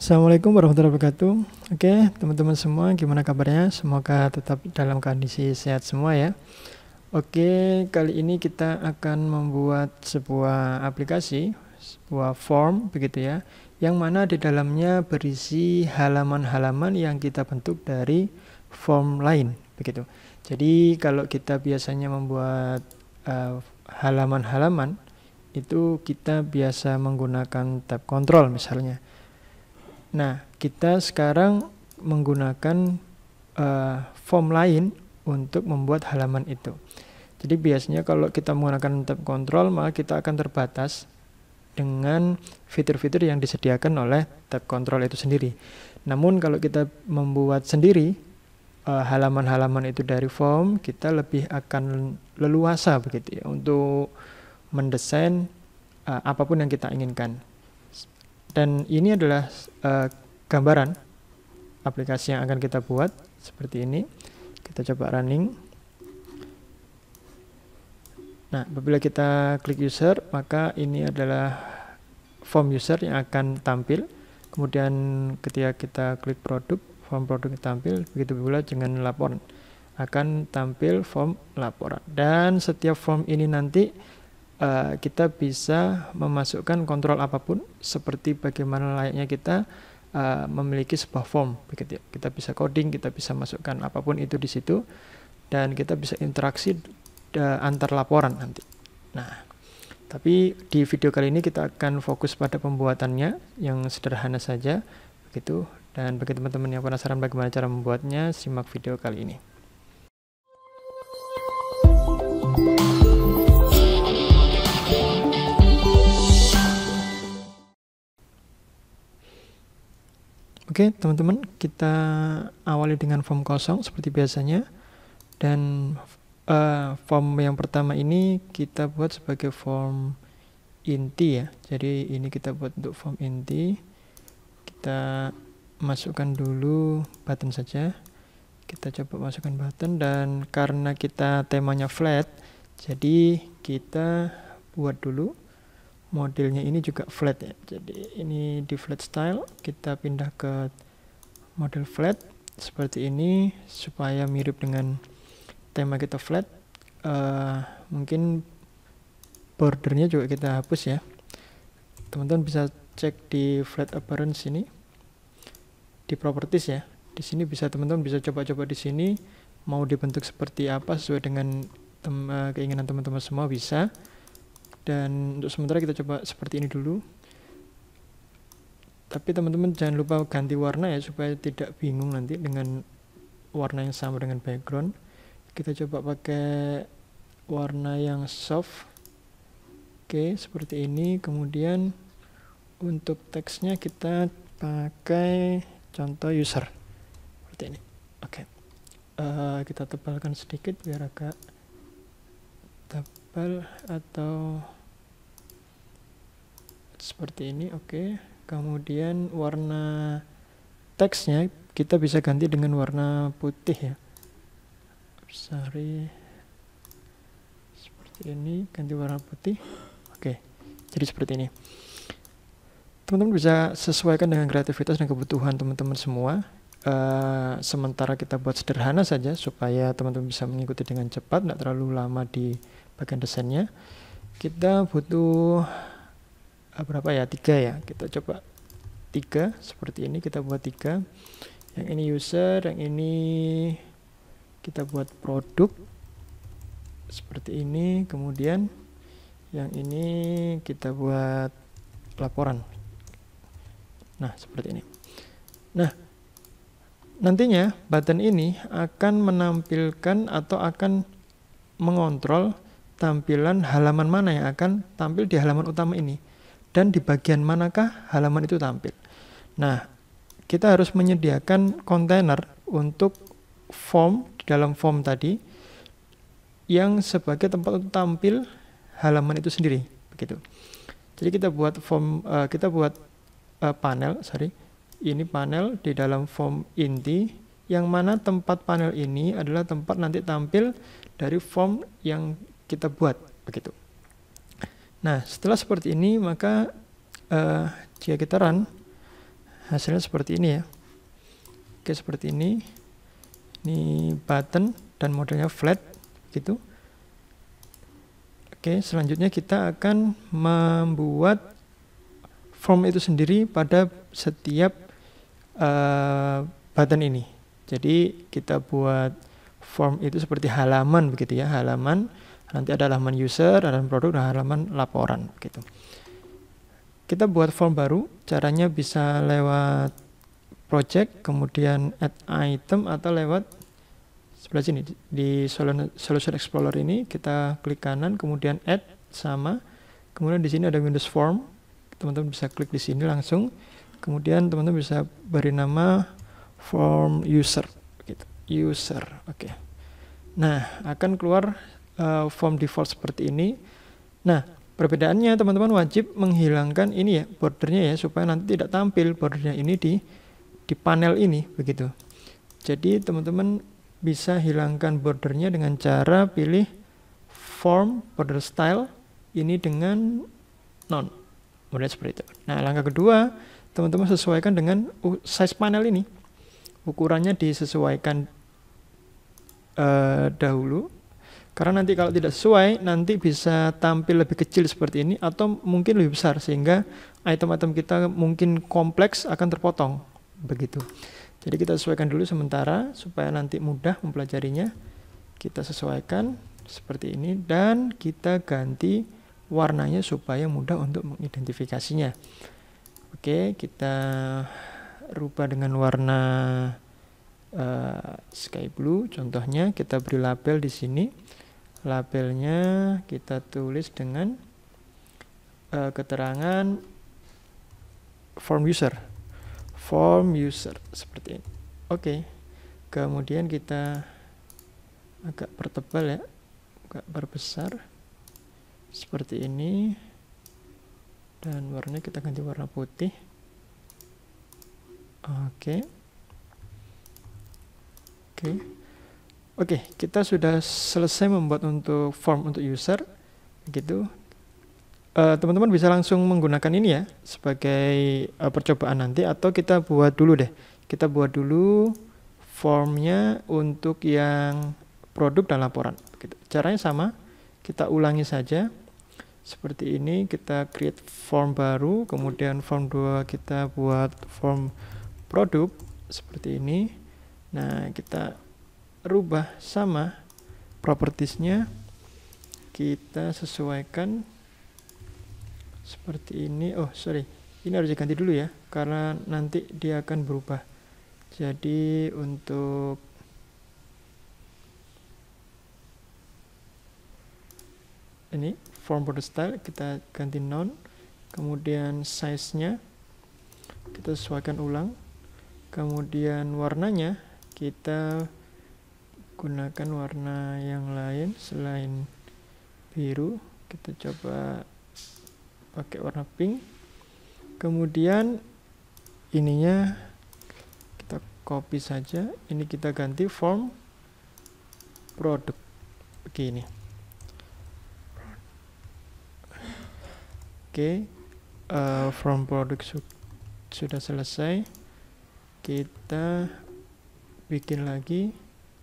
Assalamualaikum warahmatullahi wabarakatuh. Oke, teman-teman semua, gimana kabarnya? Semoga tetap dalam kondisi sehat semua ya. Oke, kali ini kita akan membuat sebuah aplikasi, sebuah form begitu ya, yang mana di dalamnya berisi halaman-halaman yang kita bentuk dari form lain begitu. Jadi kalau kita biasanya membuat halaman-halaman itu kita biasa menggunakan tab control misalnya. Nah, kita sekarang menggunakan form lain untuk membuat halaman itu. Jadi biasanya kalau kita menggunakan tab control, maka kita akan terbatas dengan fitur-fitur yang disediakan oleh tab control itu sendiri. Namun kalau kita membuat sendiri halaman-halaman itu dari form, kita lebih akan leluasa begitu ya untuk mendesain apapun yang kita inginkan. Dan ini adalah gambaran aplikasi yang akan kita buat seperti ini. Kita coba running. Nah, apabila kita klik user, maka ini adalah form user yang akan tampil. Kemudian ketika kita klik produk, form produk tampil. Begitu pula dengan laporan, akan tampil form laporan. Dan setiap form ini nanti kita bisa memasukkan kontrol apapun, seperti bagaimana layaknya kita memiliki sebuah form begitu ya. Kita bisa coding, kita bisa masukkan apapun itu di situ, dan kita bisa interaksi antar laporan nanti. Nah, tapi di video kali ini kita akan fokus pada pembuatannya yang sederhana saja begitu. Dan bagi teman-teman yang penasaran bagaimana cara membuatnya, simak video kali ini. Oke, teman-teman, kita awali dengan form kosong seperti biasanya. Dan form yang pertama ini kita buat sebagai form inti ya. Jadi ini kita buat untuk form inti. Kita masukkan dulu button saja. Kita coba masukkan button, dan karena kita temanya flat, jadi kita buat dulu modelnya ini juga flat ya. Jadi ini di flat style, kita pindah ke model flat seperti ini supaya mirip dengan tema kita flat. Mungkin bordernya juga kita hapus ya. Teman-teman bisa cek di flat appearance ini, di properties ya. Di sini bisa teman-teman bisa coba-coba di sini mau dibentuk seperti apa sesuai dengan keinginan teman-teman semua bisa. Dan untuk sementara kita coba seperti ini dulu. Tapi teman-teman jangan lupa ganti warna ya, supaya tidak bingung nanti dengan warna yang sama dengan background. Kita coba pakai warna yang soft. Oke, seperti ini. Kemudian untuk teksnya kita pakai contoh user seperti ini. Oke, kita tebalkan sedikit biar agak tebal atau seperti ini. Oke, kemudian warna teksnya kita bisa ganti dengan warna putih ya. Sorry, seperti ini, ganti warna putih. Oke, jadi seperti ini. Teman-teman bisa sesuaikan dengan kreativitas dan kebutuhan teman-teman semua. Sementara kita buat sederhana saja supaya teman-teman bisa mengikuti dengan cepat, tidak terlalu lama di bagian desainnya. Kita butuh berapa ya? 3 ya. Kita coba 3 seperti ini, kita buat 3. Yang ini user, yang ini kita buat produk seperti ini. Kemudian yang ini kita buat laporan. Nah, seperti ini. Nah, nantinya button ini akan menampilkan atau akan mengontrol tampilan halaman mana yang akan tampil di halaman utama ini, dan di bagian manakah halaman itu tampil. Nah, kita harus menyediakan kontainer untuk form di dalam form tadi yang sebagai tempat untuk tampil halaman itu sendiri begitu. Jadi kita buat form, kita buat panel, ini panel di dalam form inti, yang mana tempat panel ini adalah tempat nanti tampil dari form yang kita buat begitu. Nah, setelah seperti ini, maka jika kita run hasilnya seperti ini ya. Oke, seperti ini. Ini button dan modelnya flat gitu. Oke, selanjutnya kita akan membuat form itu sendiri pada setiap button ini. Jadi kita buat form itu seperti halaman begitu ya, halaman. Nanti ada halaman user, halaman produk, dan halaman laporan gitu. Kita buat form baru, caranya bisa lewat project, kemudian add item, atau lewat sebelah sini di Solution Explorer ini kita klik kanan, kemudian add sama, kemudian di sini ada Windows Form, teman-teman bisa klik di sini langsung, kemudian teman-teman bisa beri nama form user, gitu. User, oke. Nah, akan keluar form default seperti ini. Nah, perbedaannya teman-teman wajib menghilangkan ini ya, bordernya ya, supaya nanti tidak tampil bordernya ini di panel ini begitu. Jadi teman-teman bisa hilangkan bordernya dengan cara pilih form border style ini dengan none, model seperti itu. Nah, langkah kedua teman-teman sesuaikan dengan size panel ini, ukurannya disesuaikan dahulu, karena nanti kalau tidak sesuai nanti bisa tampil lebih kecil seperti ini atau mungkin lebih besar, sehingga item-item kita mungkin kompleks akan terpotong begitu. Jadi kita sesuaikan dulu sementara supaya nanti mudah mempelajarinya. Kita sesuaikan seperti ini dan kita ganti warnanya supaya mudah untuk mengidentifikasinya. Oke, kita rubah dengan warna sky blue. Contohnya kita beri label di sini. Labelnya kita tulis dengan keterangan form user seperti ini. Oke, kemudian kita agak pertebal ya, agak perbesar seperti ini, dan warnanya kita ganti warna putih. Oke, kita sudah selesai membuat untuk form untuk user begitu. Teman-teman bisa langsung menggunakan ini ya sebagai percobaan nanti, atau kita buat dulu deh. Kita buat dulu formnya untuk yang produk dan laporan. Begitu. Caranya sama, kita ulangi saja seperti ini. Kita create form baru, kemudian form 2 kita buat form produk seperti ini. Nah, kita rubah sama propertiesnya, kita sesuaikan seperti ini. Ini harus diganti dulu ya, karena nanti dia akan berubah. Jadi untuk ini form border style kita ganti none, kemudian size-nya kita sesuaikan ulang, kemudian warnanya kita gunakan warna yang lain selain biru. Kita coba pakai warna pink, kemudian ininya kita copy saja, ini kita ganti form produk begini. Oke, form produk sudah selesai. Kita bikin lagi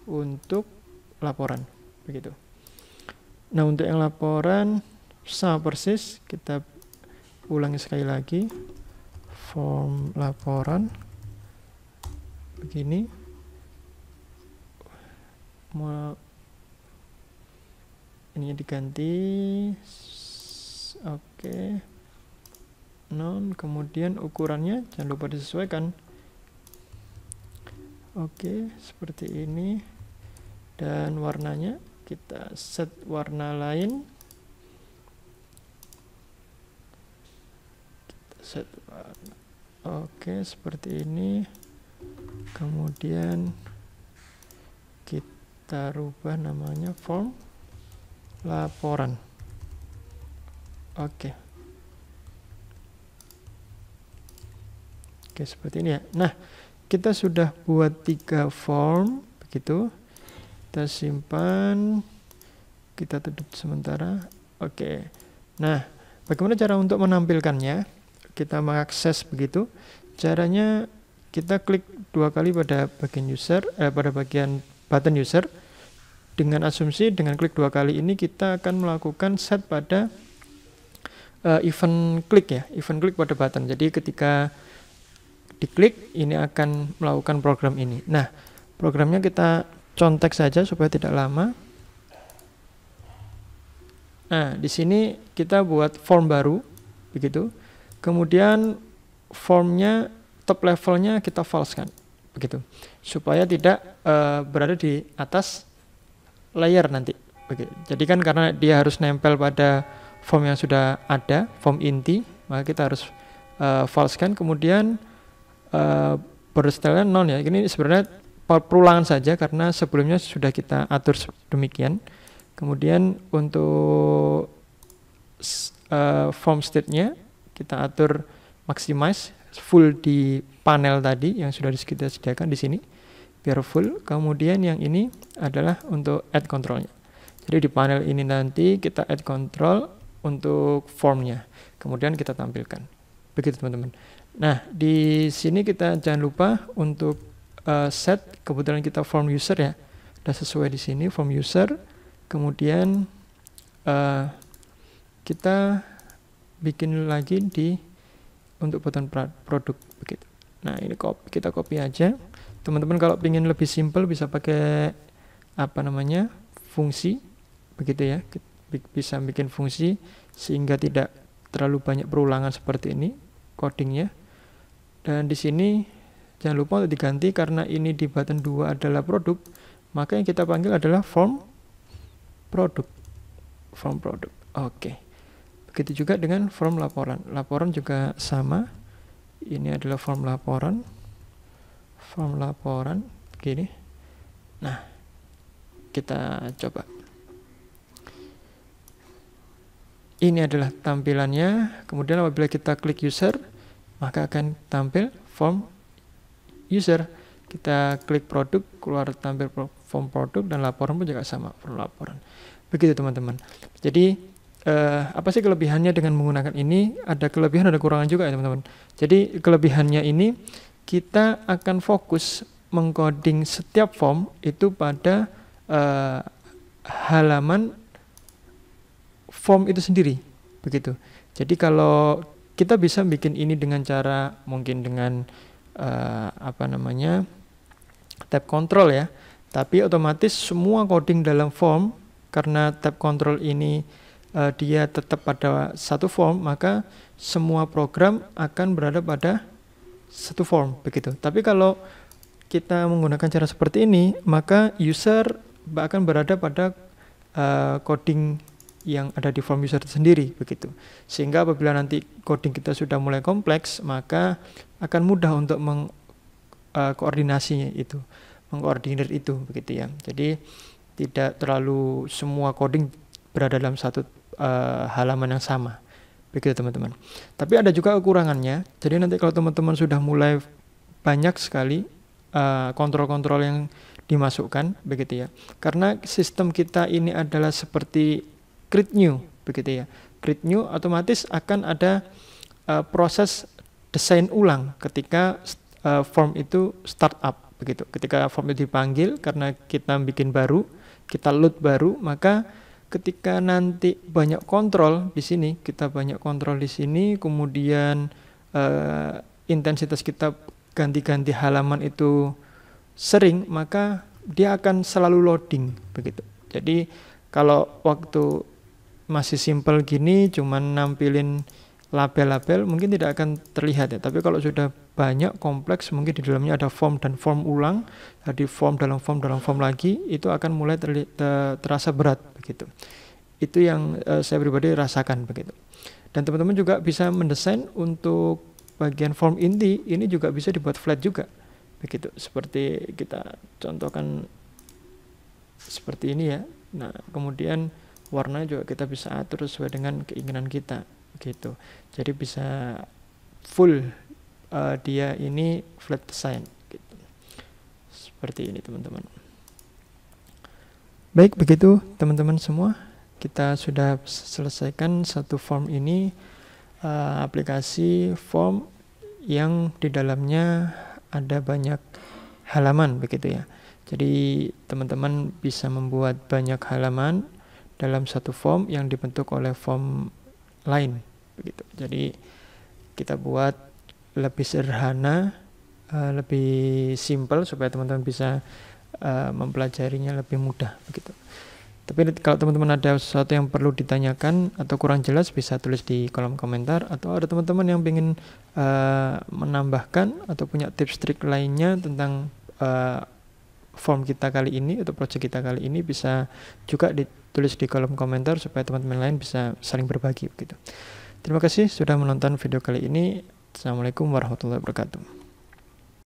untuk laporan begitu. Nah, untuk yang laporan sama persis, kita ulangi sekali lagi form laporan begini. Ini diganti, oke, non, kemudian ukurannya jangan lupa disesuaikan. Oke, seperti ini, dan warnanya kita set warna lain. Oke, seperti ini, kemudian kita rubah namanya form laporan. Oke, seperti ini ya. Nah, kita sudah buat 3 form begitu. Kita simpan, kita tutup sementara. Nah, bagaimana cara untuk menampilkannya? Kita mengakses begitu. caranya kita klik 2 kali pada bagian user, pada bagian button user. Dengan asumsi dengan klik 2 kali ini kita akan melakukan set pada event klik ya, event klik pada button. Jadi ketika diklik ini akan melakukan program ini. Nah, programnya kita contek saja supaya tidak lama. Nah, di sini kita buat form baru begitu. Kemudian formnya top levelnya kita false-kan begitu. Supaya tidak berada di atas layer nanti begitu. Jadi kan karena dia harus nempel pada form yang sudah ada, form inti, maka kita harus false-kan. Kemudian border style-nya none ya. Ini sebenarnya perulangan saja karena sebelumnya sudah kita atur demikian. Kemudian untuk form state-nya kita atur maximize full di panel tadi yang sudah kita sediakan di sini biar full. Kemudian yang ini adalah untuk add control-nya. Jadi di panel ini nanti kita add control untuk formnya, kemudian kita tampilkan. Begitu teman-teman. Nah, di sini kita jangan lupa untuk set, kebetulan kita form user ya, sudah sesuai di sini form user. Kemudian kita bikin lagi untuk button produk begitu. Nah, ini kita copy aja. Teman-teman kalau ingin lebih simple bisa pakai fungsi begitu ya. Bisa bikin fungsi sehingga tidak terlalu banyak perulangan seperti ini codingnya. Dan di sini jangan lupa untuk diganti karena ini di button 2 adalah produk, maka yang kita panggil adalah form produk. Oke. Begitu juga dengan form laporan. Laporan juga sama. Ini adalah form laporan. Form laporan begini. Nah, kita coba. Ini adalah tampilannya. Kemudian apabila kita klik user, maka akan tampil form user. Kita klik produk, keluar tampil form produk, dan laporan pun juga sama, form laporan. Begitu teman-teman. Jadi apa sih kelebihannya dengan menggunakan ini? Ada kelebihan, ada kekurangan juga ya teman-teman. Jadi kelebihannya ini kita akan fokus mengcoding setiap form itu pada halaman form itu sendiri, begitu. Jadi kalau kita bisa bikin ini dengan cara mungkin dengan tab control ya, tapi otomatis semua coding dalam form karena tab control ini dia tetap pada satu form, maka semua program akan berada pada satu form, begitu. Tapi kalau kita menggunakan cara seperti ini, maka user akan berada pada coding yang ada di form user sendiri, begitu. Sehingga apabila nanti coding kita sudah mulai kompleks, maka akan mudah untuk mengkoordinasinya itu, mengkoordinir itu, begitu ya. Jadi tidak terlalu semua coding berada dalam satu halaman yang sama, begitu teman-teman. Tapi ada juga kekurangannya. Jadi nanti kalau teman-teman sudah mulai banyak sekali kontrol-kontrol yang dimasukkan, begitu ya. Karena sistem kita ini adalah seperti create new, begitu ya. Create new otomatis akan ada proses desain ulang ketika form itu start up, begitu. Ketika form itu dipanggil karena kita bikin baru, kita load baru, maka ketika nanti banyak kontrol di sini, kita banyak kontrol di sini, kemudian intensitas kita ganti-ganti halaman itu sering, maka dia akan selalu loading, begitu. Jadi kalau waktu masih simple gini, cuman nampilin label-label mungkin tidak akan terlihat ya. Tapi kalau sudah banyak kompleks, mungkin di dalamnya ada form dan form ulang, jadi form dalam form lagi, itu akan mulai terasa berat, begitu. Itu yang saya pribadi rasakan, begitu. Dan teman-teman juga bisa mendesain untuk bagian form inti, ini juga bisa dibuat flat juga, begitu. Seperti kita contohkan seperti ini ya. Nah, kemudian warna juga kita bisa atur sesuai dengan keinginan kita, gitu. Jadi bisa full dia ini flat design, gitu. Seperti ini teman-teman. Baik, begitu teman-teman semua, kita sudah selesaikan satu form ini, aplikasi form yang di dalamnya ada banyak halaman begitu ya. Jadi teman-teman bisa membuat banyak halaman dalam satu form yang dibentuk oleh form lain begitu. Jadi kita buat lebih sederhana, lebih simple supaya teman-teman bisa mempelajarinya lebih mudah begitu. Tapi kalau teman-teman ada sesuatu yang perlu ditanyakan atau kurang jelas, bisa tulis di kolom komentar. Atau ada teman-teman yang ingin menambahkan atau punya tips trik lainnya tentang form kita kali ini atau project kita kali ini, bisa juga ditulis di kolom komentar supaya teman-teman lain bisa saling berbagi begitu. Terima kasih sudah menonton video kali ini. Assalamualaikum warahmatullahi wabarakatuh.